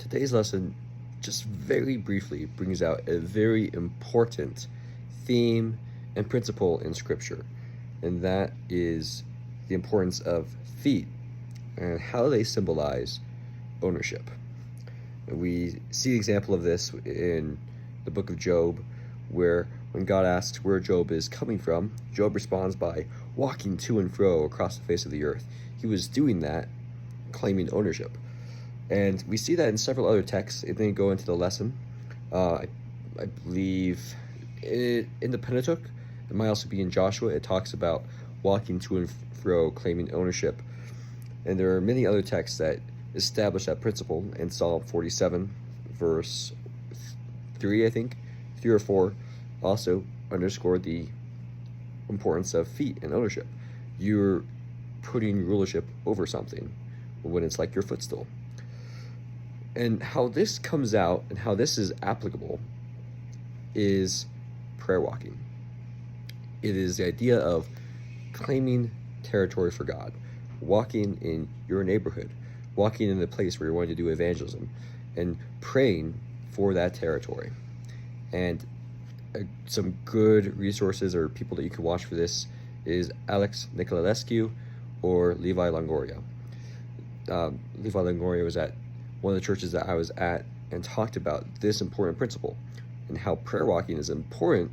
Today's lesson, just very briefly, brings out a very important theme and principle in Scripture, and that is the importance of feet and how they symbolize ownership. We see the example of this in the book of Job, where when God asks where Job is coming from, Job responds by walking to and fro across the face of the earth. He was doing that, claiming ownership. And we see that in several other texts. It didn't go into the lesson. I believe in the Pentateuch. It might also be in Joshua. It talks about walking to and fro, claiming ownership. And there are many other texts that establish that principle. In Psalm 47, verse 3, I think, 3 or 4, also underscore the importance of feet and ownership. You're putting rulership over something when it's like your footstool. And how this comes out and how this is applicable is prayer walking. It is the idea of claiming territory for God, walking in your neighborhood, walking in the place where you're going to do evangelism, and praying for that territory. And some good resources or people that you can watch for this is Alex Nicolescu or Levi Longoria. Levi Longoria was at one of the churches that I was at and talked about this important principle and how prayer walking is an important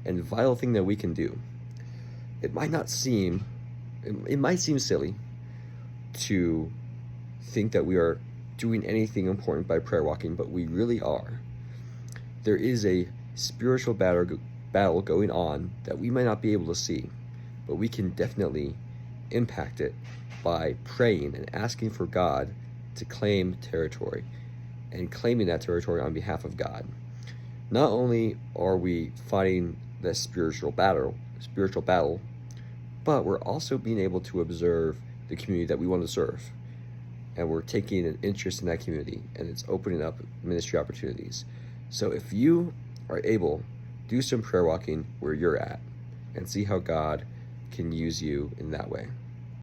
and vital thing that we can do. It might seem silly to think that we are doing anything important by prayer walking, but we really are. There is a spiritual battle going on that we might not be able to see, but we can definitely impact it by praying and asking for God to claim territory and claiming that territory on behalf of God. Not only are we fighting the spiritual battle, but we're also being able to observe the community that we want to serve. And we're taking an interest in that community, and it's opening up ministry opportunities. So if you are able, do some prayer walking where you're at and see how God can use you in that way.